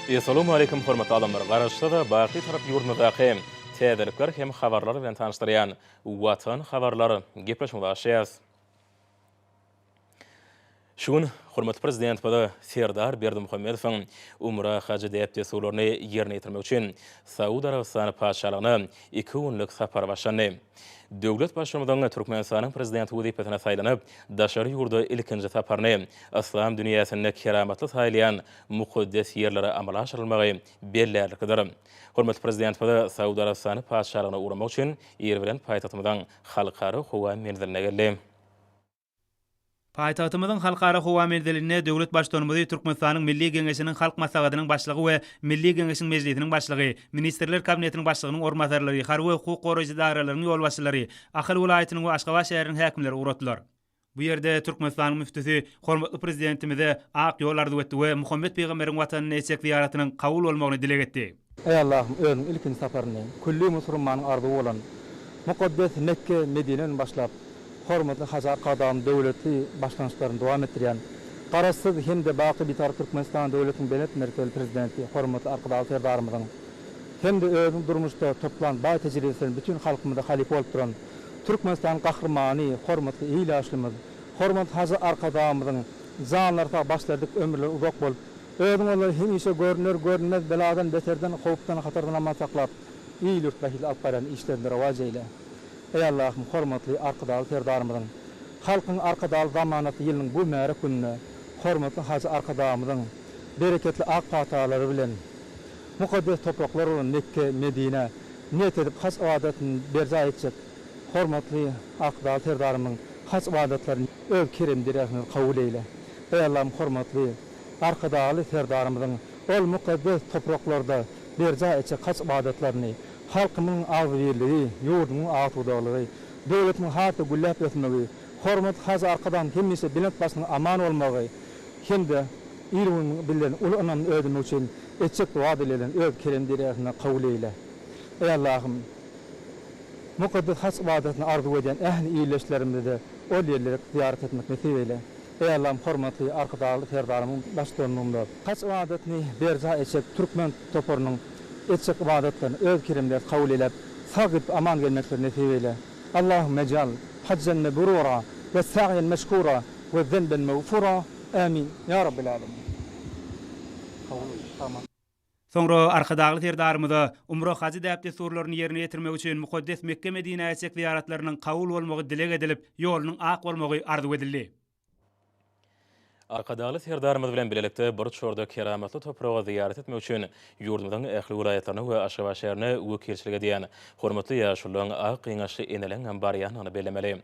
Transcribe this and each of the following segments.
Assalamu alaikum hormatly adamlar. Garaşda da baqi tarap ýurdumyzdaqy täzelikler hem habarlar bilen tanışdyrýan Watan habarlary gepleşmede aşýas. Şuň hormatly prezident bada Serdar Berdimuhammedowyň umra hajy däpde suwlaryny ýerine ýetirmek üçin Saudi Arabistany paşalygyna 2 günlük sapar başlandy. Döwlet başçylygyndan Türkmenistanyň prezidenti wezipetine saýlanyp, daşary ýurda ilkinji saparyny Islam dünýäsinde keramatly saýlayan mukaddes ýerlere amala aşyrylmagy bellälidir. Hormatly prezident bada Saudi Arabistany paşalygyna uğramak üçin ýer bilen paýtagtymyzdan halkara howa menziline geldi. Paýtagtymyzyň halkara howa menziline döwlet başçylygy Türkmenistanyň Milli Geňeşiniň halk maslahatynyň başlygy we Milli Geňeşiň mejlisiniň başlygy, Ministrler Kabinetiniň başlygynyň ormandarlary, harby hukuk goraýjy idaralarynyň ýolbaşçylary, Akyl welaýatynyň we Aşgabat şäheriniň häkimleri uğratdylar. Bu ýerde Türkmenistanyň müftisi hormatly prezidentimize ak ýol ardy etdi we Muhammed Peýgamberiň watanyny eçek ziýaratynyň kabul bolmagyny dileg etdi. Ey Allah'ım özüň ilkin saparyny kulli musulmanyň ardy bolan mukaddes Mekke Medineden başlap hormatly Hajar Qadam döwleti başlanýşlaryny dowam etdirýän garaşsyz hem-de baqy bitar Türkmenistan döwletiniň belet merkezi prezidenti hormatly arkadaş serdarymyzyň hem-de özüň durmuşda toplan baý tejribesini bütün halkymyza halife bolup duran Türkmenistan gahrmany hormatly ýylaşlymyz hormatly Hajar Qadamyzyň zanlarga başladyk ömürler uzak bolup özüň olar hemişe görünmez beladan beterden howpdan hatardan aman saklap ýylyk bahil alyp baran işlerinde rewaj eyle. Ey Allah'ım hormatly arkadaş serdarymyzyň halkyň arkadaş zamanaty ýylynyň bu märe gününe hormatly Hajar Qadamyzyň bereketli ak patalary bilen mukaddes topraklar bolan Mekke Medine niyet edip has adatyn berja etjek hormatly arkadaş serdarymyň has adatlaryny öz kerem derejesinde kabul eyle. Ey Allah'ım hormatly arkadaş serdarymyzyň ol mukaddes topraklarda berja etjek has adatlaryny halkymyň awyrlygy, ýurdumyň awtudalygy, döwletiniň harta güllap etmegi, hormat Hajar Qadam hemmise bilet başynyň aman bolmagy, hem-de ýylyň bilen uly anam ödünmek üçin etjek wagtyleriň öz kerem derejesinde kabul eyle. Ey Allah'ım mukaddes has wagtyny arzu eden ähli ýerleşlerimizi ol ýerleri ziyaret etmek nasip eyle. Ey Allah'ım hormatly arkadaş serdarymyň başlanýanda has wagtyny berja etjek türkmen toparynyň etjek ibadetlerini öz keremler kabul edip sagıp aman gelmeklerini nasip eyle. Allahümme ec'al haccan mebrura ve sa'yen meşkura ve zenben mağfura. Amin. Ya Rabbil alemin. Soňra arkadaşly serdarymyza umra hajy däpde surlaryny ýerine ýetirmek üçin mukaddes Mekke Medine eçek ziyaratlarynyň kabul bolmagy dileg edilip, ýolunyň ak bolmagy arzu edildi. Arkadaşly serdarymyz bilen bilelikde bir çorda keramatly toprağa ziyaret etmek üçin ýurdumyzyň ähli welaýatlaryna we Aşgabat şäherine wekilçilik edýän hormatly ýaşullaryň ak ýyňaşy enelen barýanyny bellemeli.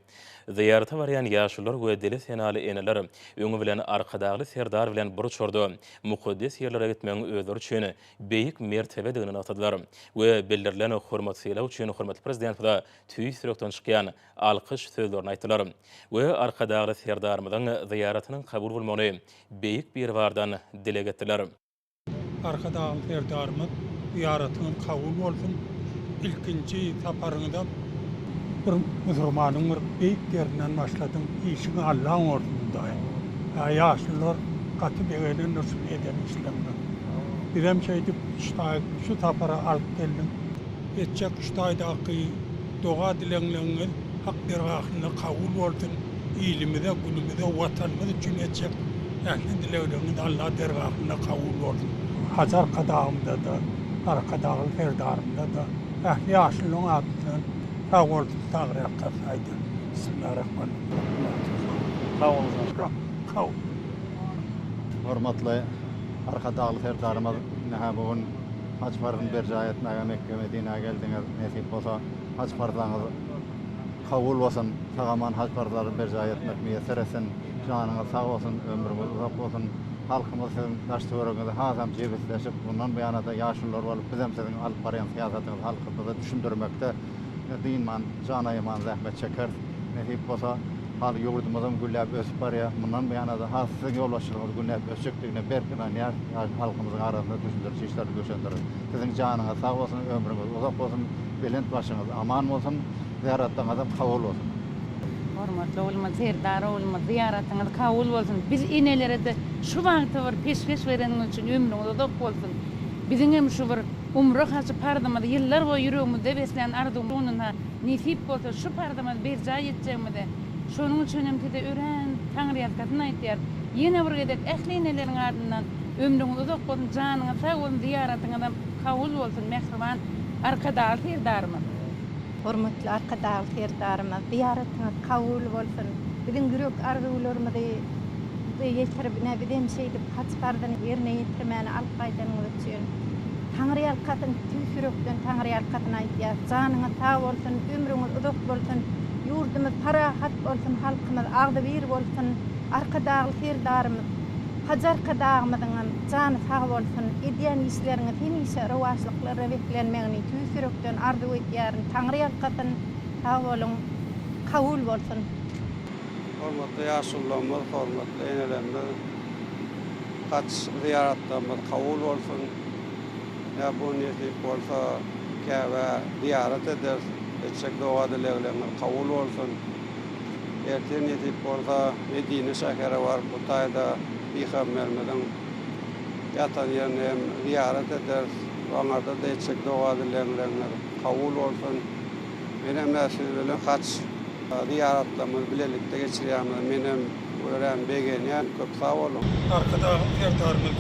Ziyarata barýan ýaşullar we dili senali eneler öňü bilen arkadaşly serdar bilen bir çorda mukaddes ýerlere gitmegiň özleri üçin beýik mertebe digini atadylar we bildirilen hormat sylaw üçin hormatly prezident da tüý sürekden çykýan alkyş sözlerini aýtdylar we arkadaşly serdarymyzyň ziyaratynyň kabul bolmagyny beýik bir bardan dile getdiler. Arkadaşly serdarymyz ziyaratynyň kabul bolsun. İlkinji saparyňda bir musulmanyň bir beýik ýerinden başladyň. İşiňi Allahyň ordunda. Ýaşlylar gaty begeden nursun eden İslamda. Birem şeýdip şu sapara alyp geldim. Etjek ştaýdaky doga dileňlerini hak dergahyna kabul bolsun. İlimize, günümüze, vatanımız için etjek ähli dileňlerini Allah dergahyna kabul bolsun. Hajar Qadamda da, arkadaşly serdarymda da ähli ýaşlyň adyny kabul taýrak aýdy. Bismillahirrahmanirrahim. Hormatly arkadaşly serdarymyz nähä bugün haç faryny berja etmäge Mekke Medine'e geldiňiz. Nesip bolsa haç farzaňyz kabul bolsun. Sagaman haç farzlary berja etmek meýesser etsin. Janyňyz sag bolsun, ömrüňiz uzak bolsun. Halkymyzyň daş töwereginde hazam jebesleşip bundan beýanada ýaşullar bolup bizem siziň alyp barýan syýasatyňyz halkymyza düşündirmekde dinman, janaýman zähmet çeker. Nesip bolsa hal ýurdumyzyň gülläp ösüp barýar. Bundan beýanada hasyň ýolbaşçylygyny gülläp ösjekdigine berkilen ýar halkymyzyň arasynda düşündirýär işleri göşendirir. Siziň janyňyz sag bolsun, ömrüňiz uzak bolsun, belent başyňyz aman bolsun, ziyaratdan adam kabul bolsun. Hormatly olmaz, herdar olmaz, ziyaratına kabul bolsun. Biz inelere de şu wagtda bir peşkeş bereniň üçin ömrüňizde dop bolsun. Biziň hem şu bir umra haçy pardamada ýyllar boýy ýüregimizde beslen arzuwnyna nisip bolsa şu pardamada berja ýetjegimde. Şonuň üçin hem de ören Taňry ýatkatyny aýtýar. Ýene bir gedek ähli ineleriň ardyndan ömrüňizde dop bolsun, janyňyza sag bolsun, ziyaratyňyza kabul bolsun, mehriban arkadaş herdarymyz. Hormatly arkadaş herdarymyz, ziyaratynız kabul bolsun. Biziň gürek arzuwlarymyzy ýetiribine bizim şeýdip haçpardan ýerine ýetirmäni alyp gaýdanyňyz üçin Taňry ýalkatyň tüýsürekden Taňry ýalkatyny aýtýar. Janyňyz sag bolsun, ömrüňiz uzak bolsun, ýurdumyz parahat bolsun, halkymyz agdy bir bolsun. Arkadaş herdarymyz, hajar kadağımyzyň jany sag bolsun, edýän işleriňiz hemişe rowajlyklara beklenmegini tüýsürekden arzuw etýär. Taňry ýalkatyň sag bolun, kabul bolsun. Hormatly ýaşullarymyz, hormatly enelerimiz, haç ziyaratlarymyz kabul bolsun. Ya bu nesip bolsa käbä ziyarat eder, etjek doga dileglerimiz kabul bolsun. Erten nesip bolsa Medine şäheri bar, bu taýda Peygamberimiziň ýatan ýerine ziyarat eder, oňarda da etjek doga dileglerimiz kabul bolsun. Menem näsil bilen haç ziyaratlarymyz bilelikde geçirýärmiz. Menem ören begenýän köp sag bolun. Arkadaş herdarymyz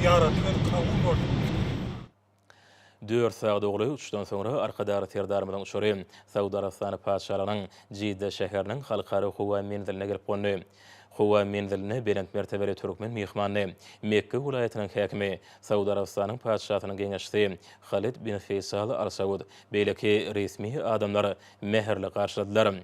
ýaratyny kabul bolsun. 4 saat ogly uçdan soňra arkadary terdarymyň uçury Saudi Arabistany paşalarynyň Jidde şäheriniň halkary howa menziline gelip gondy. Howa menziline belent mertebeli türkmen mehmany Mekke welaýatynyň häkimi Saudi Arabistanyň paşasynyň geňeşdi Khalid bin Faysal Al Saud beýleki resmi adamlar meherli garşyladylar.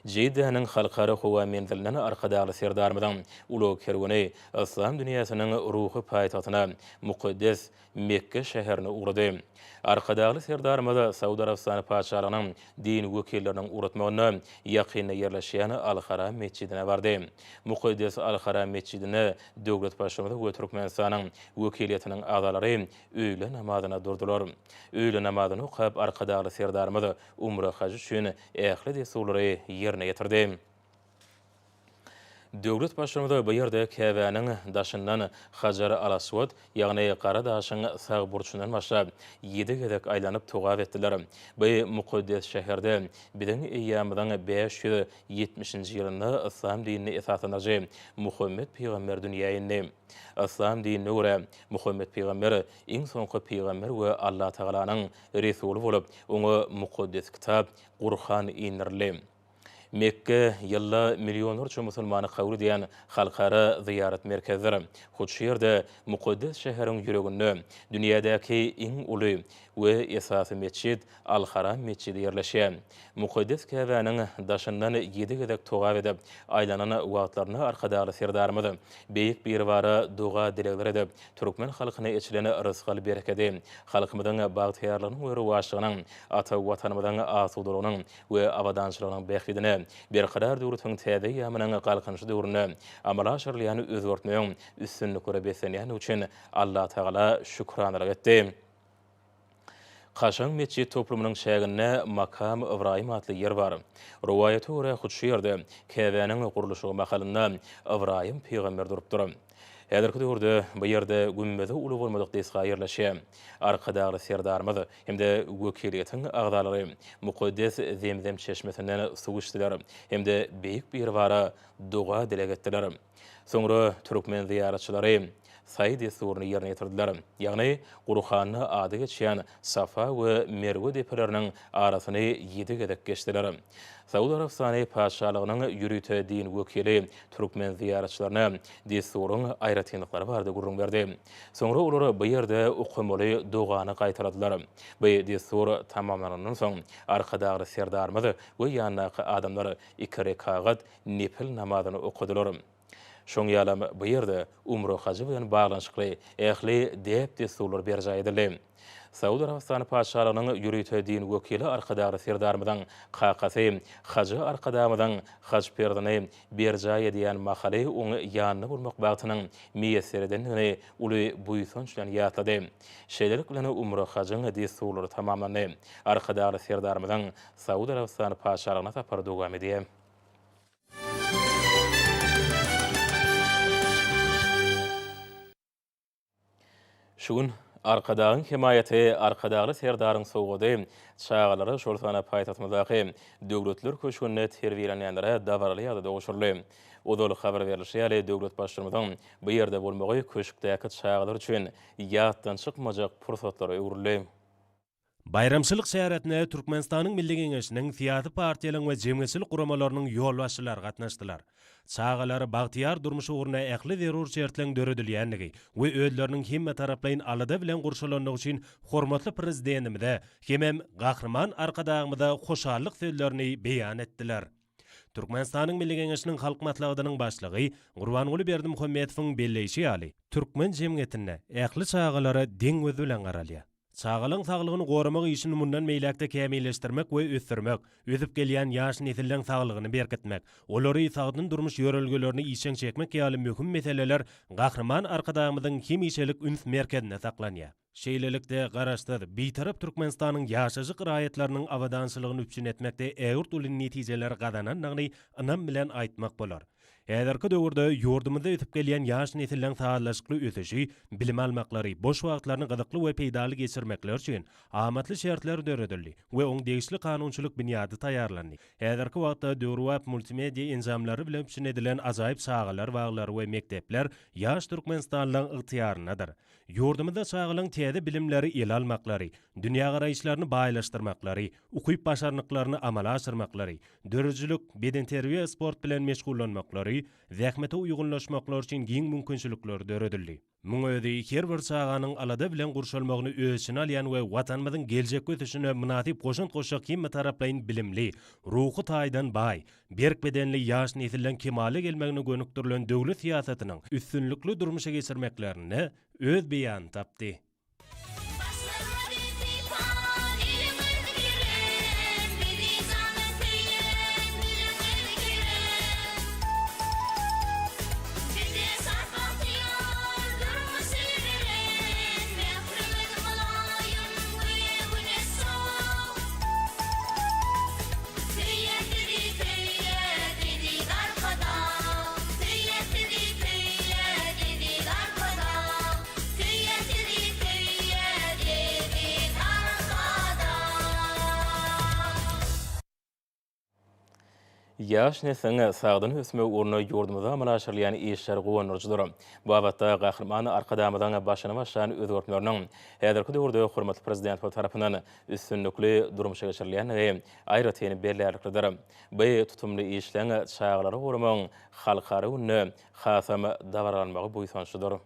Jidde'niň halkary howa menziline arkadary terdarymyň uly kerwini İslam dünýäsiniň ruhy paýtagtyna mukaddes Mekke şäherini ugrady. Arkadaly serdarymyza Saudi Arabistany paşalarynyň din wekilleriniň uratmagyna ýakyna ýerleşýän Al-Haram mescidine bardy. Mukaddes Al-Haram mescidine döwlet başçylygy we Türkmenistanyň wekiliýetiniň agdalary öýle namazyna durdular. Öýle namazyny okap arkadaly serdarymyz umra hajy üçin ähli desulary ýerine ýetirdi. Döwlet başçylygy bu ýerde Käbäniň daşyndan Hajar al-Aswad, ýagny Gara daşyň sag burçundan başlap 7 gedek aýlanyp togap etdiler. Bu mukaddes şäherde biziň eýýamyzyň 570-nji ýylynda İslam dinini esaslandyryjy Muhammed Peýgamber dünýäni. İslam dinine görä Muhammed Peýgamber iň soňky peýgamber we Allah Tagalanyň resuly bolup, oňa mukaddes kitap Qur'an indirli. Mekke ýylla milionlarça musulmany kabul edýän halkara ziyaret merkezleri. Şu ýerde mukaddes şäheriň ýüreginde dünýädäki iň uly we esasy mescid Al-Haram mescidi ýerleşýär. Mukaddes Käbäniň daşyndan 7 gedek togap edip, aýlanan wagtlaryna arkadaly serdarymyz beýik bir bara doga dilegler edip, türkmen halkyna eçileni rızkyl bereketi, halkymyzyň bagtyarlarynyň we rowajlygynyň, ata watanymyzyň asudylygynyň we awadançylygynyň beýikligine berqadar döwretiň täze ýamynyň galkynjy döwrüne amala aşyrylýany özgörtmeýän üstünlük göre besenýän üçin Allah Taala şükranlyk etdi. Kaşan mescid toplumynyň şäherine Makam Ibrahim adly ýer bar. Rowayaty görä şu ýerde Käbäniň gurulşy mahalynda Ibrahim peýgamber durupdyr. Häzirki döwürde bu ýerde gümbezi uly bolmadyk desga ýerleşýär. Arkadaly serdarymyz hemde wekiliýetiň agdalary mukaddes Zemzem çeşmesinden suw içdiler. Hemde beýik bir bara doga dileg etdiler. Soňra türkmen ziyaratçylary Saýd surny ýerine ýetirdiler. Ýagny Qur'any ady geçýän Safa we Merwe depeleriniň arasyny 7 gedek geçdiler. Saudi Arabistany paşalygynyň ýürüte din wekili türkmen ziyaratçylaryna desurun aýratynlyklary bardy gurrun berdi. Soňra olary bu ýerde okumaly dogany gaýtardylar. Bu desur tamamanyndan soň arkadaly serdarymyz we ýanyňky adamlar 2 rekat nifil namazyny okudylar. Şoň ýalam bu ýerde umra hajy bilen baglanşykly ähli dep desurlar berja edildi. Saudi Arabistany paşalygynyň ýürüte din wekili arkadaly serdarymyň kakasy hajy arkadamyň haj perdany berja edýän mahaly oňy ýanyna bolmak bagtynyň miýeslerden öňe uly buýsonç bilen ýatlady. Şeýlelik bilen umra hajaň desurlary tamamlandy. Arkadaly serdarymyň Saudi Arabistany paşalygyna tapar dogam edýär. Şugun arkadağın himayeti arkadağlı serdarın soğudu. Çağaları şolsana paytatmadağı dövletler köşkünne terviyelenenlere davarlı yada doğuşurlu. Odolu haber verilişi ali dövlet başlarımızın bu yerde bolmağı köşkteki çağalar için yattan çıkmacak fırsatları öğürlü. Bayramçılık seyaretine Türkmenistan'ın Milli Geňeşiniň siyasi partiýalaryň we jemgyýetçilik guramalarının ýolbaşçylary gatnaşdylar. Çağalar bagtyar durmuşy ugruna ähli zerur şertleň döredilýänligi we öýdleriniň hemme taraplaryň alada bilen gurşulandygy üçin hormatly prezidentimide hemem gahrman arkadagymyda hoşallyk sözlerini beýan etdiler. Türkmenistanyň Milli Geňeşiniň halk matlagynyň başlygy Gurbanguly Berdimuhammedowyň belleýişi ýaly türkmen jemgyýetine ähli çağalara deň göz bilen garalýar. Çağalyň saglygyny goramak işini mundan meýlekde kämilleşdirmek we ösdürmek, özüp gelýän ýaş nesilden saglygyny berkitmek, olary sagdyn durmuş ýörelgelerini işeň çekmek ýaly möhüm meseleler gahrman arkadagymyzyň hemişelik üns merkezine saklanýar. Şeýlelikde garaşdyr, beýtarap Türkmenistanyň ýaşajyk raýatlarynyň awadançylygyny üpçün etmekde ägurt uly netijeler gadananlygyny ynam bilen aýtmak bolar. Äderki döwürde ýurdumyzda ötüp gelýän ýaş nesilden sağlaşykly ösüşi, bilim almaklary, boş wagtlaryny gyzykly we peýdaly geçirmekler üçin amatly şertler döredildi we oň degişli kanunçylyk bunyady taýýarlandy. Äderki wagtda döwrüp multimedia enzamlary bilen üpçün edilen ajaýyp çağalar, baglary we mektepler ýaş Türkmenistanlyň ygtyýarynadyr. Ýurdumyzda çağalyň täze bilimleri el almaklary, dünýä garaýyşlaryny baýlaşdyrmaklary, ukyp başarnyklaryny amala aşyrmaklary, dörüjülük, beden terbiýe, sport bilen meşgullanmaklary, zähmete uýgunlaşmaklar üçin giň mümkinçilikler döredildi. Muň özi her bir çağanyň alada bilen gurşalmagyny öýsüne alýan we watanymyzyň geljek götüşine münasip goşun goşak hemme taraplaryň bilimli, ruhy taýdan baý, berk bedenli ýaş nesilden kemale gelmegine gönükdirilen döwlet siýasatynyň üstünlikli durmuşa geçirmeklerini öz beýan tapdy. Ýaş nesliniň sagdyn hösmek urna ýurdumyza amalaşyrlayan işler gowanyrjydyr. Bu awatda gahrman arkadamydan başyna başan özgörtmelerini häzirki döwürde hormatly prezident tarapyndan üstünlikli durmuşa geçirilýän aýra teni bellälikdir. Bu tutumly işleň çağalary goramak halkara ünne hasam dawaranmagy buýsançydyr.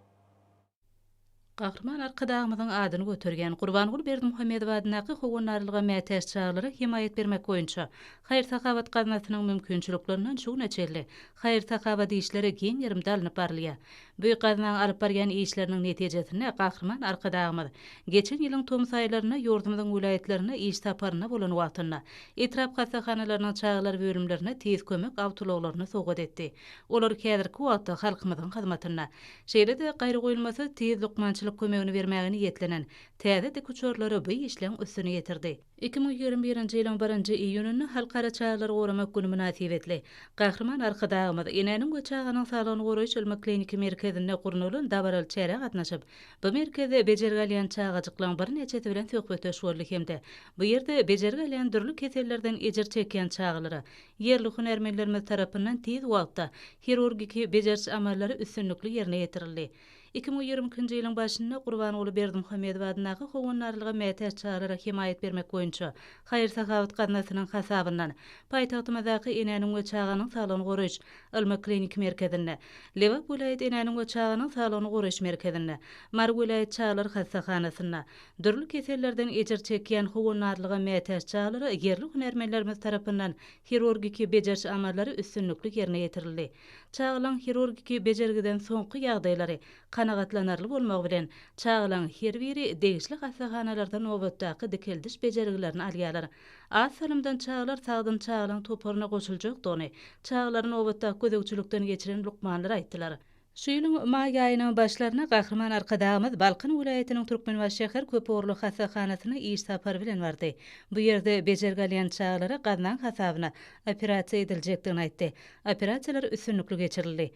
Gahrman arkadagymyzyň adyny götergen Gurbanguly Berdimuhammedow adynaky howanarlyga mätäş çağlary himayet bermek boýunça haýır takabat gaznasynyň mümkinçiliklerinden şu neçeli haýır takabat işleri giň ýerimde alınıp barylýar. Bu gaznaň alyp barýan işleriniň netijesinde Gahrman arkadagymyz geçen ýylyň tomus aýlaryna ýurdumyzyň welaýetlerine iş taparyna bolan wagtyna etrap hastahanalarynyň çağlar bölümlerine tez kömek awtologlaryny sowgat etdi. Olar häzirki wagtda halkymyzyň hyzmatyna şeýle-de gaýry goýulmasy tez lukmançylyk kömegini bermägini ýetlenen täze dekuçörleri bu işleň üstüne ýetirdi. 2021-nji ýylyň 1-nji iýunyny halkara çağlar goramak güni münasibetli Gahrman arkadagymyz Inäniň göçäginiň saglygyny goraýyş ilmi kliniki merkezinde gurnulan dabaral çäre gatnaşyp, bu merkezde bejergi alýan çağajyklaryň bir neçesi bilen söhbetleş boldy hemde. Bu ýerde bejergi alýan dürli kesellerden ejir çekýän çağalary ýerli hunermenlerimiz tarapyndan tez wagtda hirurgiki bejerçi amallary üstünlikli ýerine ýetirildi. 2022-nji ýylyň başynda Gurbanguly Berdimuhammedow adynaky howanarlyga mätäç çağlara himayet bermek boýunça haýır sahawat gaznasynyň hasabyndan paýtagtymyzdaky Inäniň göçäginiň saglygyny goraýyş ilmi klinik merkezinde, Lewap vilayet Inäniň göçäginiň saglygyny goraýyş merkezinde, Mar vilayet çağlar hastahanasyna dürli kesellerden ejir çekýän howanarlyga mätäç çağlara ýerli hunermenlerimiz tarapyndan hirurgiki bejerçi amallary üstünlikli ýerine ýetirildi. Çağlaryň hirurgiki bejergiden soňky ýagdaýlary kanagatlanarly bolmagy bilen çağlaryň her biri degişli hastahanalarda nowbatdaky dikeldiş bejergilerini alýarlar. Az salimdan çağlar sagdyn çağlaryň toparyna goşuljakdygyny, çağlaryň nowbatdaky gözegçilikden geçiren lukmanlar aýtdylar. Şu ýylyň may aýynyň başlaryna Gahrman arkadagymyz Balkyn vilayetiniň Türkmenbaş şäher köpürli hastahanasyna iş tapary bilen bardy. Bu ýerde bejergi alýan çağlara gaznaň hasabyna operasiýa ediljekdigini aýtdy. Operasiýalar üstünlikli geçirildi.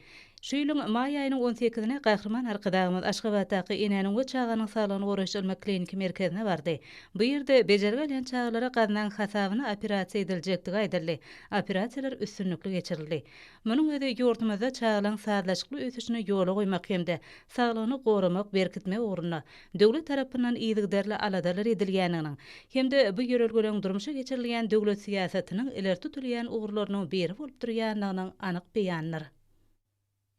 Şüýlüň may aýynyň 18-ine Gahrman Arkadagymyz Aşgabatdaky Inäniň we çağanyň saglygyny goraşdyrma kliniki merkezine bardy. Bu ýerde bejergen çağlara gadynyň hasabyna operasiýa ediljekdigi aýdyldy. Operasiýalar üstünlükli geçirildi. Munyň öňünde ýurtymyzda çağlaryň saatlaşykly ösüşine ýola goýmak hemde saglygyny goramak berkitme ugruna döwlet tarapyndan ýygyderli aladalar edilýänini hemde bu ýörelgeleň durmuşa geçirilýän döwlet siýasatynyň ileri tutulýan ugrularynyň biri bolup durýanynyň anyk beýanlary.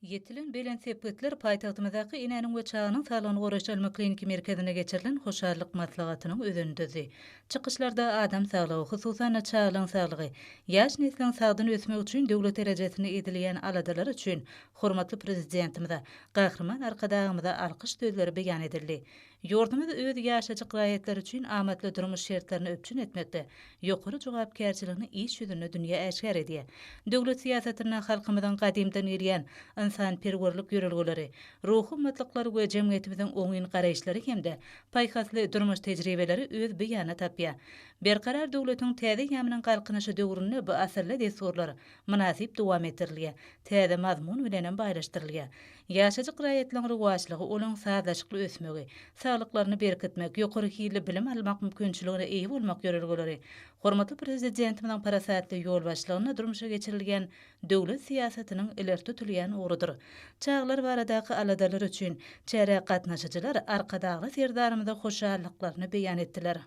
Yetilen belen sepetler paytagtymyzdaky Inäniň we çağanyň saglygyny goraşdyrma kliniki merkezine geçirilen hoşarlyk maslahatynyň özündedir. Çykyşlarda adam saglygy, hususan çağlaryň saglygy, ýaş nesliniň sagdyny ösmek üçin döwlet derejesinde edilýän aladalar üçin hormatly prezidentimize Gahrman Arkadagymyza alkyş sözleri beýan edildi. Ýurdumyz öz ýaşajyk gaýetler üçin amatly durmuş şertlerini öpçün etmekde. Ýokary jogapkärçiligini iş ýüzüne dünýä äşgär edýär. Döwlet siýasatyna halkymyzyň gadymdan gelýän insanperwerlik ýörelgeleri, ruhy matlaklary we jemgyýetimiziň oňyn garaýşlary hemde paýhasly durmuş tejribeleri öz beýana tapýar. Berkarar döwletiň täze ýamynyň galkynyşy döwründe bu asyrly desurlar münasip dowam etdirilýär. Täze mazmun bilen baýlaşdyrylýar. Ýaşajyk gaýetlerin rywajlygy olaň saatlaşykly ösmegi, saglyklaryny berkitmek, ýokary hili bilim almak mümkinçiligine eýi bolmak ýörelgeleri, hormatly prezidentimiň parasatly ýol başlygyna durmuşa geçirilýän döwlet siýasatynyň ileri tutulýan uğrudur. Çağlar baradaky aladalar üçin çäre gatnaşyjylar arkadagly serdarymyza hoşallyklaryny beýan etdiler.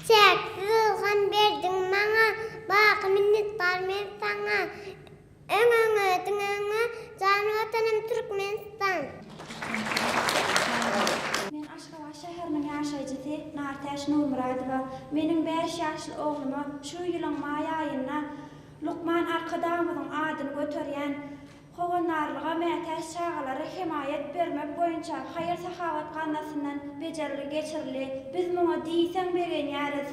Çäksiz berdiň maňa, bak minnetdar men saňa. Öňüňe diňiňe jan watanym Türkmenistan. Men Aşgabat şäheriniň ýaşaýjysy Nartaş Nurmuradowa. Meniň 5 ýaşly ogluma şu ýylyň may aýynda Lukman Arkadagymyzyň adyny göterýän Howanarlyga mätäş çağalary himayet bermek boýunça haýyr sahawat gannasyndan bejerli geçirildi. Biz muňa diýsen beren ýaryz.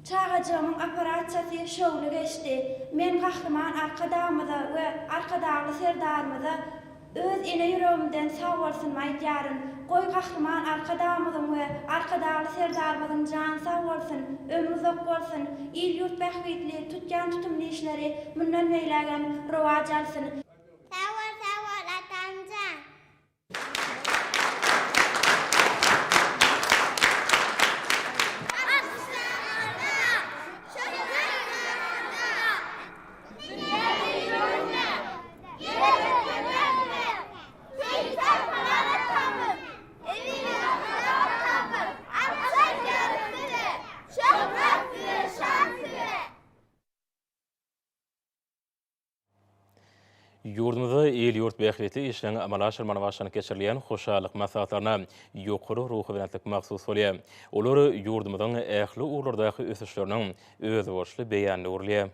Çağajymyň operasiýasy şowly geçdi. Men Gahrman Arkadagymyza we arkadagly serdarymyza öz ene ýüregimden sag bolsun aýdýaryn. Goý Gahrman Arkadagymyzyň we arkadagly serdarymyzyň jany sag bolsun, ömrü uzak bolsun, il ýurt bähwitli tutýan tutumly işleri mundan meýlägen rowaj alsyn. Sawol atanjan. Ýurdumyzda el-ýurt bähwetli işleň amala aşyrmany başlanyp geçirilýän hoşallyk maslahatlaryna ýokary ruhy bilen maksus bolýar. Olar ýurdumyzyň ähli ugrlardaky ösüşleriniň özü boşly beýanly urlýar.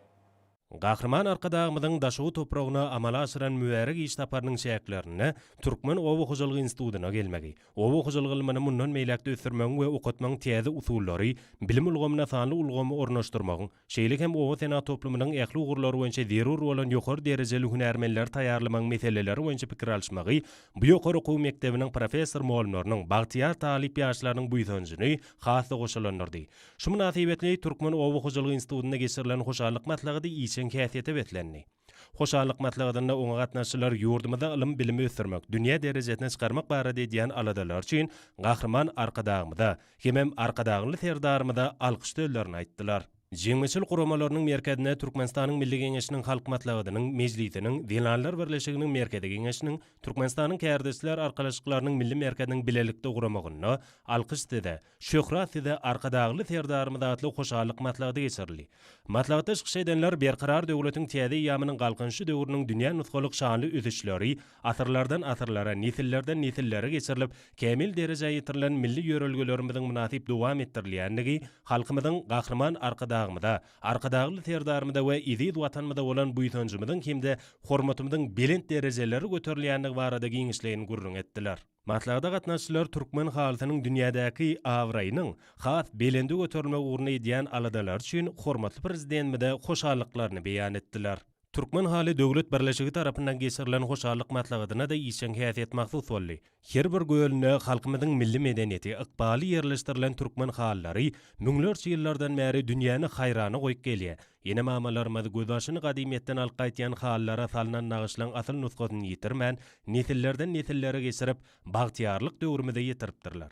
Gahrman Arkadagymyzyň daşuwy topragyna amala aşyran müwärek iş taparynyň şäklerini Türkmen Owa Hojalygy Institutyna gelmegi, Owa Hojalygy ilmini mundan meýlekde ösürmek we okutmagyň täze usullary, bilim ulgamyna sanly ulgamy ornaşdyrmagyň, şeýle hem Owa senat toplumynyň ähli ugrlary boýunça zerur bolan ýokary derejeli hünärmenler taýýarlamagyň meseleleri boýunça pikir alşmagy, bu ýokary okuw mektebiniň professor muallimlarynyň Bagtyar Talip ýaşlarynyň buýsanjyny hasy goşulanlardy. Şu münasibetli Türkmen Owa Hojalygy Institutyna geçirilen hoşallyk matlagy käsiyete betlenni. Hoşallyk matlagyna oňa gatnaşylar ýurdumyzda ilim bilimi ösürmek, dünýä derejesine çykarmak barada diýen aladalar üçin Gahrman Arkadagymyza, hemem arkadagly serdarymyza alkyş döwlerini aýtdylar. Jeňmeçil guramalarynyň merkezine Türkmenistanyň Milli Geňeşiniň halk matlagynyň mejlisiniň Dinanlar Birleşiginiň merkezi geňeşiniň Türkmenistanyň kärdeşler arkalaşyklarynyň milli merkeziniň bilelikde guramagyna alkyş dedi. Şöhrat dedi arkadagly serdarymyza atly hoşallyk matlagdy geçirildi. Matlagda çykyş edenler berkarar döwletiň täze ýamynyň galkynşy döwrüniň dünýä nutgalyk şanly özüşleri asyrlardan asyrlara, nesillerden nesillere geçirilip kämil derejeye ýetirilen milli ýörelgelerimiziň münasip dowam etdirilýändigi halkymyzyň Gahrman arkadagly serdarymyda we izid watanmyda bolan buýsanjymyzyň hemde hormatymyzyň belent derejeleri göterilýändigi barada giňişleýin gurrun etdiler. Matlagda gatnaşylar Türkmen halysynyň dünýädäki awraýynyň has belendi göterilme ugruna edýän aladalar üçin hormatly prezidentmide hoşallyklaryny beýan etdiler. Türkmen hali döwlet birleşigi tarapyndan geçirilen hoşallyk matlagyna da işen häsiýet mahsus boldy. Her bir göýeline halkymyzyň milli medeniýeti, ykbaly ýerleşdirilen türkmen hallary müňlerçe ýyllardan bäri dünýäni haýrana goýup gelýär. Ýene mamalarymyz gözaşyny gadymyetden alqaýtýan hallara salynan nagyşlaň asyl nusgasyny ýitirmän, nesillerden nesillere geçirip bagtyarlyk döwrümide ýetiripdirler.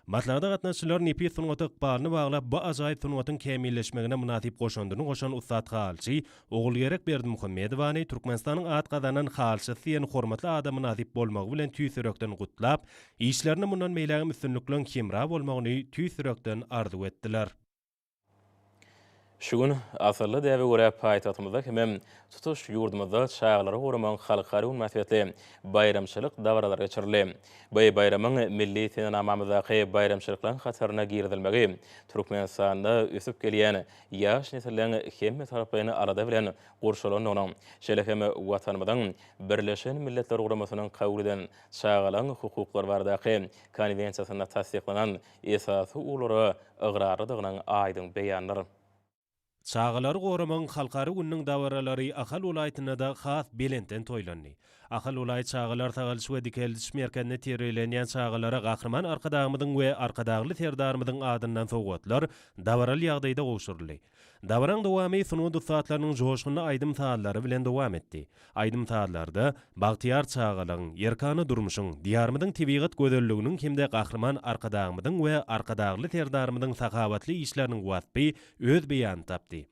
Matlagda gatnaşçylar nepi sunuwaty ykbalyny baglap bu ajaýyp sunuwatyň kämilleşmegine munasip goşandyny goşan Ustad Halçy, Ogulgerek Berdimuhammedowany Türkmenistanyň at gazanan halçy syň hormatly adamy nasip bolmagy bilen tüýsürekden gutlap, işlerini mundan meýläge üstünlüklen kimra bolmagyny tüýsürekden arzu etdiler. Şugun asırlı däwe görä paýtagtymyzda hemem tutuş ýurdumyzda çaýlary goraman halkary münasibetli bayramçylyk dawralar geçirildi. Bu bayramyň milli tenamamyzdaky bayramçylyklaryň hatyryna girdilmegi Türkmenistanda ösüp gelýän ýaş nesilleň hemme tarapyny arada bilen gorşulanyň şeýle hem watanymyzyň Birleşen Milletler Guramasynyň kabulden çaýlaryň hukuklar baradaky konvensiýasyna tasdiklanan esasy ulary ygararydygynyň aýdyň beýanlary. Çağaları goraman halkary günniň dawaralary Ahal ulaýatyna da has belenten toýlandy. Ahal ulaýat çağalar tagalşy we dikeldiş merkezine terilenýän çağalara gahrman arkadagymyzyň we arkadagly terdarymyzyň adyndan sowgatlar dawaral ýagdaýda goşurly. Dawran dowamy sunuwdy saatlarynyň joşgyny aýdym saallary bilen dowam etdi. Aýdym saallarda bagtyar çağalaryň, ýerkany durmuşyň, diýarymyzyň tebigat gözelliginiň hemde gahrman arkadagymyzyň we arkadagly terdarymyzyň sakawatly işleriniň wasfy öz beýan tapdy.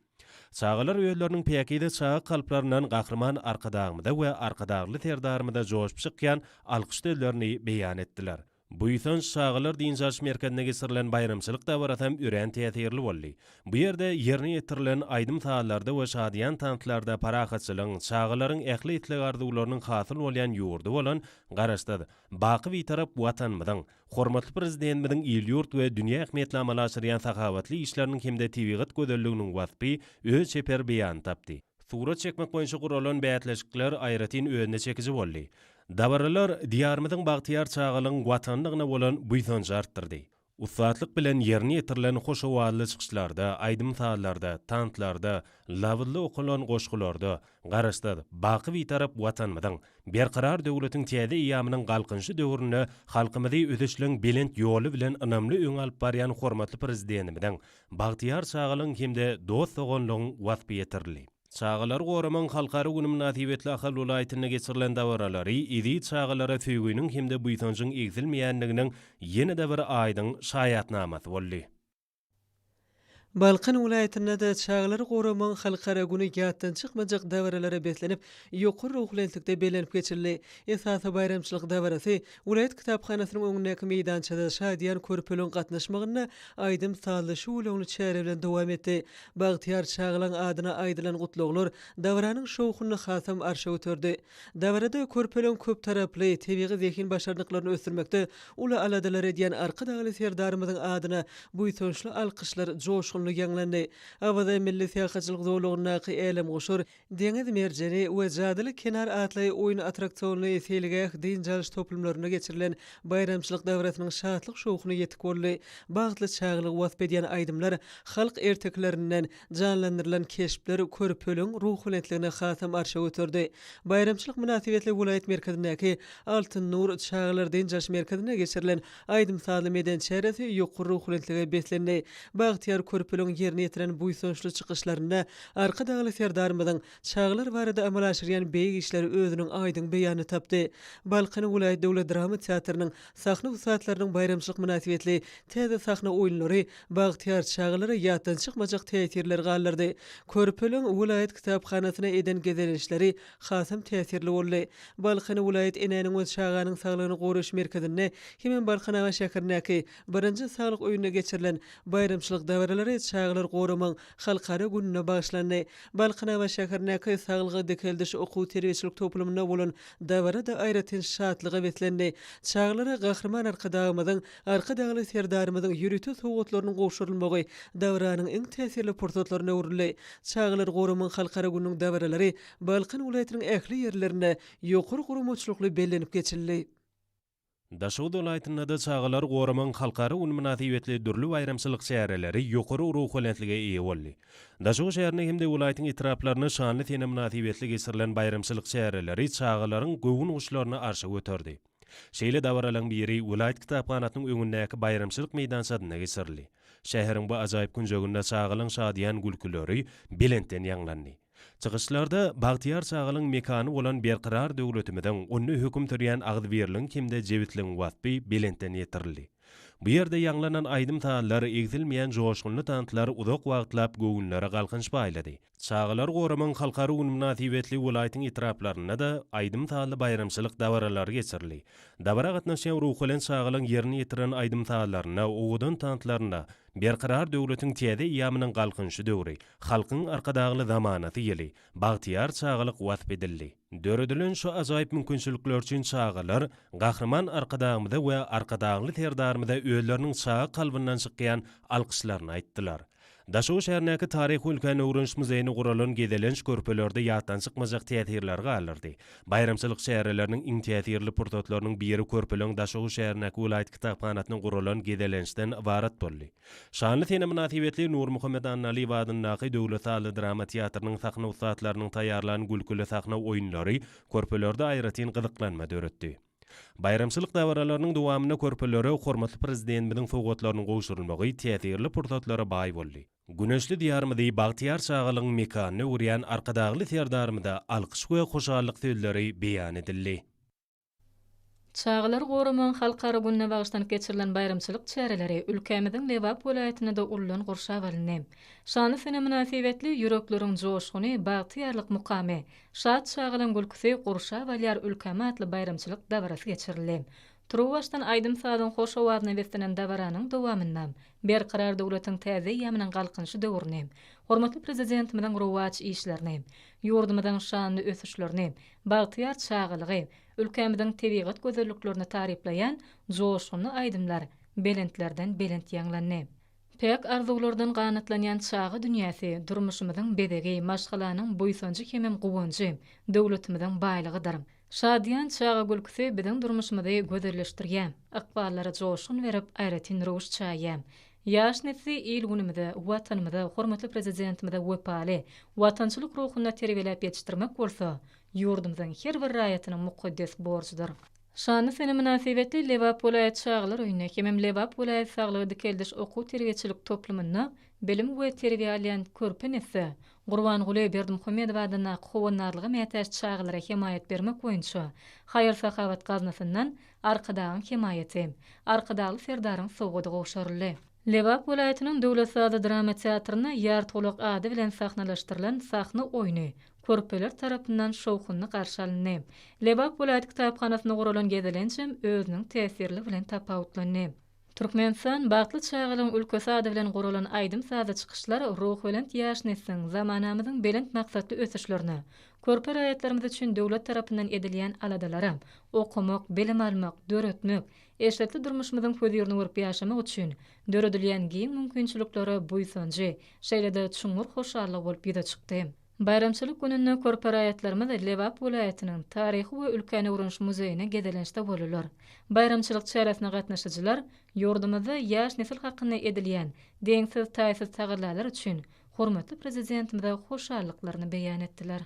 Çağalar öýleriniň päkide çağa kalplaryndan gahrman arkadagymyda we arkadagly terdarymyda joşup çykýan alkyş dillerini beýan etdiler. Bu ýüzden çağalar diňjaş merkezine geçirilen bayramçylyk dawratam üren täsirli boldy. Bu ýerde ýerine ýetirilen aýdym saallarda we şadyan tantlarda parahatçylygyň, çağalaryň ähli itlik arzuwlarynyň hasyl bolýan ýurdu bolan garaşdy. Baky bir tarap watanymyzyň, hormatly prezidentimiziň ýurt we dünýä ähmiýetli amalaşyrýan sakawatly işleriniň hemde tebigat gözelliginiň wasfy öz çeper beýan tapdy. Surat çekmek boýunça guralan bätleşikler aýratyn öňüne çekiji boldy. Dawaralar diýarymyzyň bagtyar çağalyň watanlygyna bolan buýsany artdyrdy. Usatlyk bilen ýerine ýetirilen hoşawatly çykyşlarda, aýdym saallarda, tantlarda, lawly okulan goşgularda garaşdy. Baky bir tarap watanymyzyň berqarar döwletiň täze ýamynyň galkynşy döwrüne halkymyzy ödeşleň belent ýoly bilen ynamly öň alyp barýan hormatly prezidentimiziň bagtyar çağalyň hemde dost ogonlygyň wasfy ýetirildi. Çağalar goraman halkary günü münasibetli Ahal ulaýatyna geçirilen dawralary idi çağalara söýgüniň hemde buýsanjyň egzilmeýänliginiň ýene-de bir aýdyň şaýatnamasy boldy. Balkan vilayetinde de çağları goraman halkara günü ýatdan çykmajak dawralara betlenip ýokary ruhlenlikde belenip geçirildi. Esasy bayramçylyk dawrasy vilayet kitapxanasynyň öňündäki meýdançada şadyan körpelin gatnaşmagyna aýdym saallaşy ulanyny çäre bilen dowam etdi. Bagtyar çağlaň adyna aýdylan gutluglar dawranyň şowhuny hasam arşa götürdi. Dawrada körpelin köp taraply tebigy zehin başardyklaryny ösürmekde uly aladalar edýän arkadagly serdarymyzyň adyna buýsançly alkyşlar joşgun ýanglandy. Awada milli siýasatçylyk zorlugyna elem goşur, deňiz merjeri we jadyly kenar atly oýun attraksionly selige diňjalş toplumlaryna geçirilen bayramçylyk dawrasynyň şatlyk şowhuny ýetip boldy. Bagtly çağlyk wasp edýän aýdymlar halk erteklerinden janlandyrylan keşpler körpelin ruhlenligine hasam arşa götürdi. Bayramçylyk münasibetli vilayet merkezindäki Altyn Nur çağlar diňjalş merkezine geçirilen aýdym saly meden çäresi ýokary ruhlenlige beslendi. Bagtyar körpelin ýerine ýetiren buýsançly çykyşlarynda arkadagly serdarymyzyň çağlar barada amalaşyrýan beýik işleri özüniň aýdyň beýany tapdy. Balkan vilayet döwlet drama teatrynyň sahna usatlarynyň bayramçylyk münasibetli täze sahna oýunlary bagtyar çağlara ýatdan çykmajak täsirler gallardy. Körpelin vilayet kitapxanasyna eden gezelenişleri hasam täsirli boldy. Balkan vilayet enäniň we çağanyň saglygyny goraş merkezinde hemen Balkan awa şäherindäki birinji saglyk öýüne geçirilen bayramçylyk dawralary çağlar goraman halkara gününe başlandy. Balkan awa şäherindäki saglygy dekeldiş okuw terbiýeçilik toplumuna bolan dawra da aýratyn şatlyga betlendi. Çağlara gahrman arkadagymyzyň, arkadagly serdarymyzyň ýürütü sowgatlarynyň goşurulmagy dawranyň iň täsirli pursatlaryna urildi. Çağlar goraman halkara gününiň dawralary Balkan vilayatynyň ähli ýerlerinde ýokary guramaçlykly bellenip geçirildi. Daşow dolaytynda da çağalar goraman halkary un münasibetli dürli bayramçylyk şäherleri ýokary ruhulentlige ýa boldy. Daşow şäherine hemde welaýatyň itraplaryny şanly tene münasibetli geçirilen bayramçylyk şäherleri çağalaryň göwün uşlaryny arşa göterdi. Şeýle dawaralan biri welaýat kitapxanatynyň öňündäki bayramçylyk meýdançadyna geçirildi. Şäheriň bu ajaýyp günjeginde çağalyň şadyan gülküleri belenten ýanglandy. Çygyşlarda Bagtyar çağalyň mekany bolan berqarar döwletimiň ony höküm türýän agdybirliň kimde jebitliň watby belenten ýetirildi. Bu ýerde ýanglanan aýdym taýlar egzilmeýän joşgunly tantlar uzak wagtlap göwünlere galkynç baýlady. Çağalar goraman halkary un münasibetli welaýatyň itraplaryna da aýdym taýly bayramçylyk dawaralary geçirildi. Dawara gatnaşan ruhulent çağalyň ýerini ýetiren aýdym taýlaryna, oğudun tantlaryna berqarar döwletiň täze ýamynyň galkynçy döwri, halkyň arkadagly zamanaty ýeli, Bagtyar çağalyk wasp edildi. Döredilen şu ajaýyp mümkinçilikler üçin çağalar gahrman arkadagymyda we arkadagly terdarmyda öýleriniň çağa kalbyndan çykýan alkyşlaryny aýtdylar. Daşow şäherindäki taryhy ülkän öwrenç muzeýine guralan gedelenç körpelerde ýatdan çykmajak teatrlar galyrdy. Bayramçylyk şäherleriniň iň teatrly portretlarynyň biri körpeleň Daşow şäherindäki welaýat kitapxanatynyň guralan gedelençden ibarat boldy. Şanly tene münasibetli Nur Muhammed Annali wadynyň döwlet aly drama teatrynyň sahna ustatlarynyň taýýarlanan gülküli sahna oýunlary körpelerde aýratyn gyzyklanma döretdi. Bayramçylyk dawaralarynyň dowamyna körpelere hormatly prezidentimiň sowgatlarynyň gowşurulmagy teatrly portretlara baý boldy. Güneşli diyarmydy Bagtyar çağalyň mekanyny urýan arkadagly terdarmyda alkyş we hoşallyk söýleri beýan edildi. Çağalar goraman halkary gününe bagışlanyp geçirilen bayramçylyk çäreleri ülkemiziň Lewap welaýatyna da ulan gurşap alyndy. Şanly sene münasibetli ýürekleriň joşguny, bagtyarlyk mukamy, şat çağalan gülküsi gurşap alýar ülkemi atly bayramçylyk dawarasy geçirildi. Truwaşdan aýdym sadyň hoş owazyna beslenen dawaranyň dowamynda berqarar döwletiň täze ýamynyň galkynçy döwrüne, hormatly prezidentimiň ruwaç işlerini, ýurdumyzyň şanly ösüşlerini, Bagtyar çağalygy, ülkemiziň tebigat gözelliklerini tarifleýän joşguny aýdymlar belentlerden belent ýanglandy. Pek arzuwlardan ganatlanýan çağı dünýäsi durmuşymyzyň bedegi, maşgalanyň boýsanjy hemem guwanjy, döwletimiziň baýlygydyr. Şadyan çağı gülküsi biziň durmuşymyzy gözelleşdirýän, aqballara joşgun berip aýratyn ruş çaýýam. Ýaş nesli il günümizde watanymyza, hormatly prezidentimize wepaly, watançylyk ruhyna terbiýelep ýetişdirmek bolsa, ýurdumyzyň her bir raýatynyň mukaddes borçydyr. Şanly sene münasibetli Lewap welaýat çağalar öýüne hemem Lewap welaýat saglygy dikeldiş okuw terbiýetçilik toplumyna bilim we terbiýe alýan körpenesi Gurbanguli Berdimuhammedow adyna howanarlygy mätäç çağalara himayet bermek boýunça haýyr sahawat gaznasyndan arkadagyň himayeti, arkadagy serdaryň sowgady gowşaryldy. Lewap welaýatynyň döwlet sady drama teatryna ýartulak ady bilen sahnalaşdyrylan sahna oýuny körpeler tarapyndan şowkunly garşy alyndy. Lewap welaýat kitapxanasyna guralan gedelençem özüniň täsirli bilen tapawutlandy. Türkmenistan bagtly çağalyň ülkesi ady bilen guralan aýdym sady çykyşlar ruhulent ýaş nesliniň zamanamyzyň belent maksatly ösüşlerini, körpe raýatlarymyz üçin döwlet tarapyndan edilýän aladalary, okumak, bilim almak, döretmek, eşletli durmuşymyzyň köýdürini görüp ýaşamak üçin döredilýän giň mümkinçilikleri buýsanjy, şeýle-de çuňur hoşallyk bolup ýyda çykdy. Bayramçylyk gününe körpe raýatlarymyz Lewap welaýatynyň taryhy we ülkeni öwrenç muzeýine gedelençde bolurlar. Bayramçylyk çäresine gatnaşyjylar ýurdumyzda ýaş nesil hakyna edilýän deňsiz taýsiz taýyarlar üçin hormatly prezidentimize hoşallyklaryny beýan etdiler.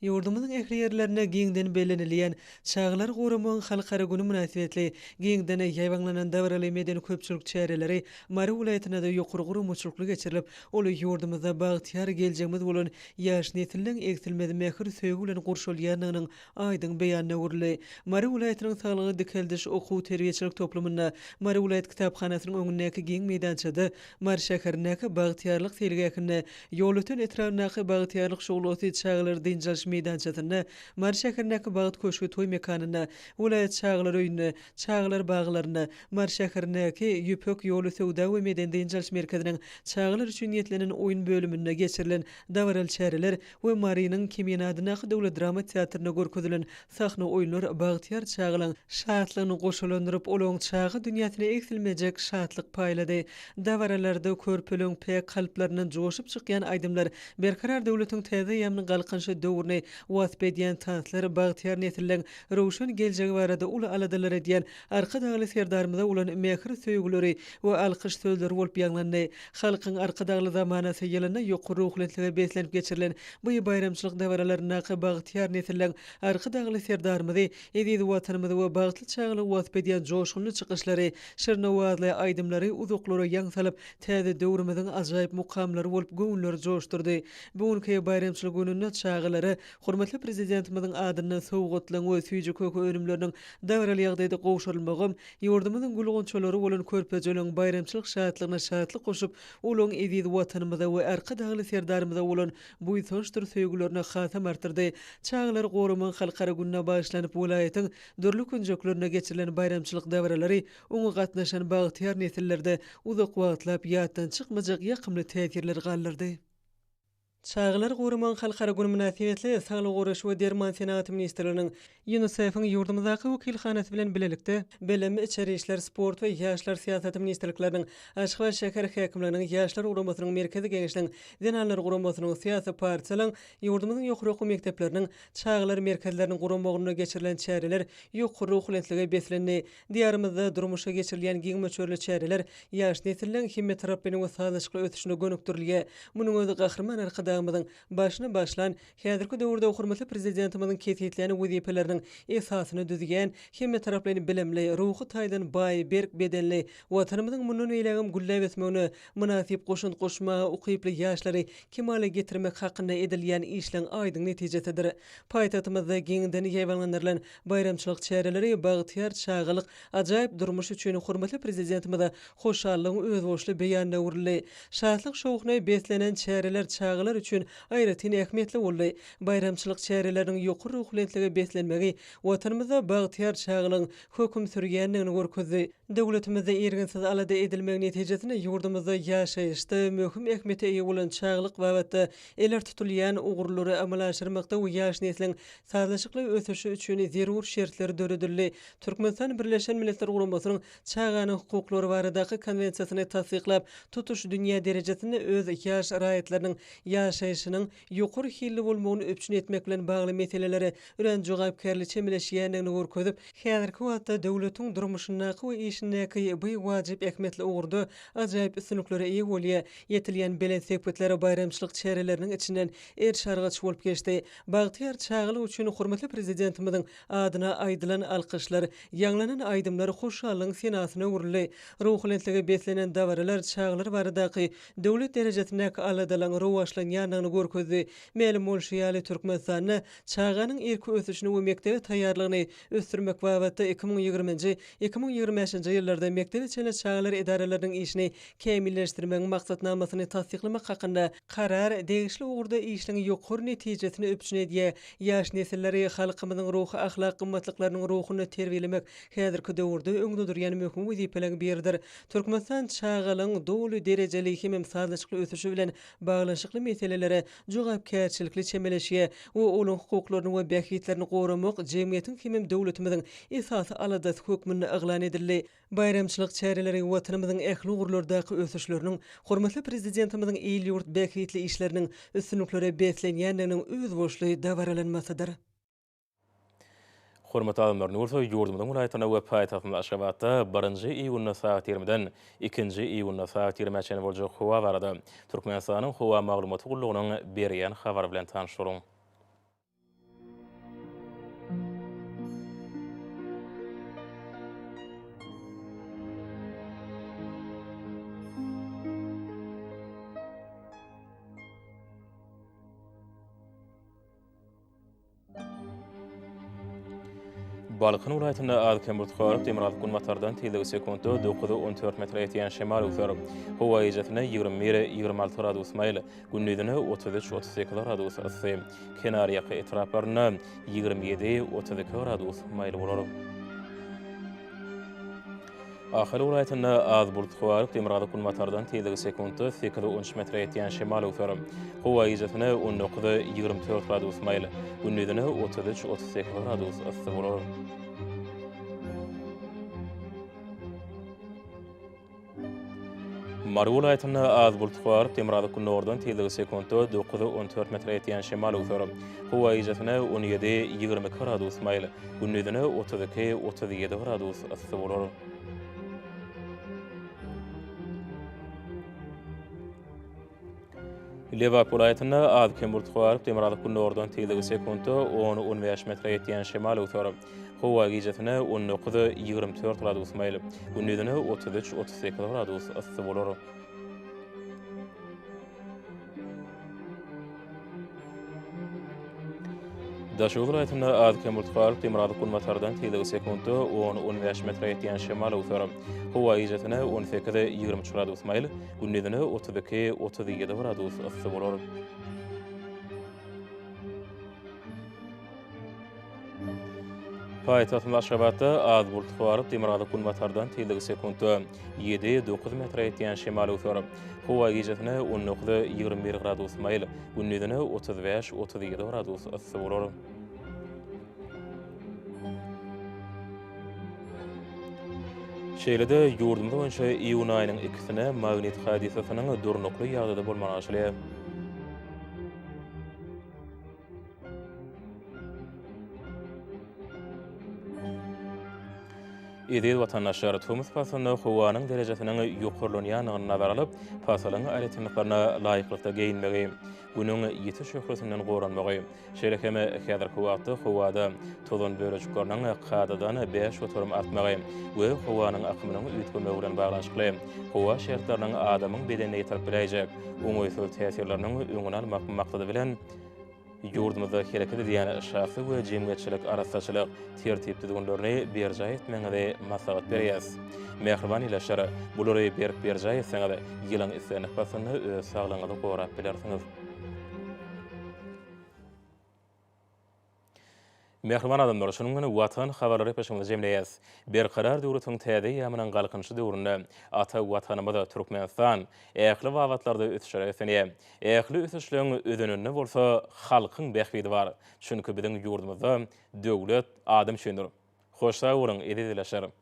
Ýurdumyzyň ähli ýerlerine giňden belenilýän çağlar goraman halkara güni münasibetli giňden ýaýwanlanan dawraly medeni köpçülik çäreleri Mary welaýatyna da ýokary gurumçylykly geçirilip, ol ýurdumyzda Bagtyar geljegimiz bolan ýaş nesliniň eksilmezi mähir söýgü bilen gurşulýanynyň aýdyň beýanyna urildi. Mary welaýatynyň saglygy dikeldiş okuw terbiýeçilik toplumyna Mary welaýat kitapxanasynyň öňündäki giň meýdançada Mary şäherindäki Bagtyarlyk selgäkine ýol öten etrawyndäki Bagtyarlyk şoğulosy çağlar diňjalş meýdançasyna, Mary şäherindäki bagyt köşkü toý mekanyna, welaýat çağlar öýüne, çağlar baglaryna, Mary şäherindäki ýüpek ýoly sowda we meden diňjalş merkeziniň çağlar üçin ýetlenen oýun bölümine geçirilen dawaral çäreler we Marynyň Kemen adyna döwlet drama teatryna görkezilen sahna oýunlar Bagtyar çağlaryň şatlygyny goşulandyryp olaň çağı dünýäsine eksilmejek şatlyk paýlady. Dawaralarda körpeleň pek kalplarynyň joşup çykýan aýdymlar berkarar döwletiň täze ýamyny galkynçy döwrüne şahyny wasp edýän tanslar bagtyar netillen rowşan geljegi barada ula aladalar edýän arka dagly serdarmyda ulan mehir söýgüleri we alkyş sözleri bolup ýanlandy. Halkyň arka dagly zamanasy ýylyna ýokary ruhlentligi beslenip geçirilen bu bayramçylyk dawaralaryna bagtyar netillen arka dagly serdarmydy edýdi watanymyzy we bagtly çağly wasp edýän joşgunly çykyşlary, şirnawazly aýdymlary uzaklara ýaňsalyp täze döwrümizin ajaýyp mukamlary bolup göňülleri joşdurdy. Bugünkü bayramçylyk gününe çağılary hormatly prezidentimiziň adyna sowgatlanan we süýji kökü önümleriniň dawraly ýagdaýda gowşurulmagym ýurdumyzyň gulgunçalary bolan körpejeliň bayramçylyk şatlygyna şatlyk goşup ulug edýdi watanymyza we arka dagly serdarmyza bolan bu ýytançdyr söýgülerine hatam artyrdy. Çağlar goruman halkara gününe başlanyp welaýatyň dörlük günjeklerine geçirilen bayramçylyk dawralary oňa gatnaşan bagtyar netillerde uzak wagtlap ýatdan çykmajak ýakymly täsirler galdyrdy. Çağlar Goruman Halkara Günü münasibetli Saglyk Goraş we Derman Senaty ministrliginiň UNICEF-iň ýurdumyzdaky wekilhanasy bilen bilelikde Bilim, İçeri işler, sport we ýaşlar siýasaty ministrlikleriniň Aşyk we Şeker häkimleriniň ýaşlar uramasynyň merkezi geňişliň Denanlar uramasynyň siýasy partiýasynyň ýurdumyzyň ýokary okuw mekdepleriniň çağlar merkezleriniň guramagyna geçirilen çäreler ýokary ruhlentligi beslenýär. Diýarymyzda durmuşa geçirilýän giň möçörli çäreler ýaş nesilleň himmet tarappynyň we sağlaşykly ötüşine gönükdirilýär. Munyň özi gahrman arkadağımızın başına başlan häzirki döwürde hormatly prezidentimiziň kesitlerini wezipelerini esasyny düzgän hemme taraplaryny bilimli, ruhy taýdan baý, berk bedelli watanymyzyň mundan eýlegim güllep etmegine münasip goşun goşma ukyply ýaşlary kemale getirmek hakynda edilýän işleň aýdyň netijesidir. Paýtatymyzda giňden ýewalanlaryň bayramçylyk çäreleri bagtyar çağlyk ajaýyp durmuş üçin hormatly prezidentimize hoşallygyň özboşly beýanda urildi. Şatlyk şowkyna beslenen çäreler çağlar üçin aýratyn ähmiýetli boldy. Bayramçylyk çäreleriniň ýokary ruhlentligi beslenmegi watanymyzda bagtyar çağlyň höküm sürýändigini görkezdi. Döwletimizde erginsiz alada edilmegi netijesinde ýurdumyzda ýaşaýyşda möhüm ähmiýete eýe bolan çağlyk wagtda eler tutulýan ugurlary amala aşyrmakda we ýaş nesliniň sağlaşykly ösüşi üçin zerur şertler döredildi. Türkmenistan Birleşen Milletler Guramasynyň çağanyň hukuklary baradaky konwensiýasyny tasdiklap tutuş dünýä derejesinde öz ýaş raýatlarynyň ýaşaýyşynyň ýokary hilli bolmagyny öpçün etmek bilen bagly meseleleri ören jogapkärlik çemeleşýändigini görkezip, häzirki wagtda döwletiň durmuşyna we işine bu wajyp ähmiýetli ugurdy ajaýyp üstünliklere eýe bolýar. Yetilýän belen sepetleri bayramçylyk çäreleriniň içinden şargaç bolup geçdi. Bagtyar çağly üçin hormatly prezidentimiziň adyna aýdylan alkyşlar, ýanglanan aýdymlar hoşallygyň senasyna urildi. Ruhlentligi beslenen dawralar çağlar baradaky döwlet derejesindäki aladalan rowaşlanýandygyny görkezdi. Melim bolşýaly Türkmenistanyň çağanyň erki ösüşini we mektebe taýýarlygyny ösdürmek wagtda 2020-2025-nji ýyllarda mektebe çene çağlar edaralarynyň işini kämilleşdirmek maksatnamasyny tasdiklamak hakynda karar degişli ugurda işleň ýokary netijesini öpçün edýär. Ýaş nesilleri halkymyzyň ruhy, ahlak gymmatlyklarynyň ruhyny terbiýelemek häzirki döwürde öňde durýan möhüm wezipeleň biridir. Türkmenistan çağalyň dowly derejeli hem sağlaşykly ösüşi bilen baglanşykly meselelere jogapkärçilikli çemeleşýär we olaň hukuklaryny we bähitlerini goramak jemgyýetiň hem döwletimiziň esasy alada hökmüni aglan edildi. Bayramçylyk çäreleri watanymyzyň ähli ugurlardaky ösüşleriniň hormatly prezidentimiziň eýil ýurt bähitli işleriniň üstünliklere beslenýändiginiň özboşly dawralanmasydyr. Hormatly adamlar, Nursoy ýurdumyň welaýatyna we paýtagtyň Aşgabatda 1-nji iýulna saat 20-den 2-nji iýulna saat 20-çe boljak howa barada Türkmenistanyň howa maglumaty gullugynyň berýän habar bilen tanışdyryň. Balkın vilayetinde Adkemurt Xoruk Demiraltı Gunmatardan tezligi sekundda 9-14 metr etiyen şemal ufer. Hova ijetine 20-26 gradus mayl, günnüdüne 33-38 gradus ısı. Kenariyakı etraflarına 27-32 gradus mayl olur. Ahir vilayetinde Adburt Xoruk Demiraltı Gunmatardan tezligi sekundda 8-13 metr etiyen şemal ufer. Hova ijetine 19-24 gradus mayl, günnüdüne 33-38 gradus ısı olur. Marul aytına az bultuq barıp Temrada kunnordan tezligi sekundda 9-14 metr etiyan şemal uçurum. Hawa ijatına 17-20 gradus mayl, gündüzüne 32-37 gradus ısı bolar. Liverpool aytına az kem bultuq barıp Temrada kunnordan tezligi sekundda 10-15 metr etiyan şemal uçurum. Hawa ijatına 19-24 gradus mayl, gündüzüne 33-38 gradus ısı bolar. Daşoğlu aytına az kem bultuq barıp Temrada kunmatardan tezligi sekundda 10-15 metr etiyan şemal uçurum. Hawa ijatına 18-23 gradus mayl, gündüzüne 32-37 gradus ısı bolar. Paytahtın Aşgabatda az bultuq barıp Temrada kunmatardan tezligi sekundda 7-9 metr etiyan şemal uçurum. Hawa ijatına 19-21 gradus mayl, gündüzüne 35-37 gradus ısı bolar. Şeýle-de ýurdumda boýunça iýun aýynyň 2-sine magnet hadisasynyň durnukly ýagdaýda bolmany aşylýar. Edil vatandaşlar Tumus pasalyny howanyň derejesiniň ýokurlanýanyny nazar alyp, pasalyň aýratynlyklaryna laýyklykda geyinmegi, günüň ýetiş şöhretinden goranmagy, şeýlekeme häzirki wagtda howada tozan bölejikleriniň qadadan 5 oturum artmagy we howanyň akymynyň üýtgeme bilen baglanşykly, howa şertleriniň adamyň bedenine ýetirip biläjek, oňoýsuz täsirleriniň öňüne almak maksady bilen ýurdumyzda hereket edýän şahsy we jemgyýetçilik arasaçylyk tertipli günlerini berjaý etmeňe maslahat berýäs. Mehriban ilaşar, bulary berjaý etseňiz, ýylyň islerini pasyny öz saglygyňyzy gorap bilersiňiz. Mehriban adamlar, şonuň bilen watan habarlary peşiňizde jemleýäs. Berkarar döwletiň täze ýamynyň galkynçy döwründe ata watanymyzda Türkmenistan ähli wagtlarda ötüşýär esenýär. Ähli ötüşleň ödününde bolsa halkyň bähbidi bar. Çünki biziň ýurdumyzda döwlet adam şeýdir. Hoş sag bolun, edil ilaşar.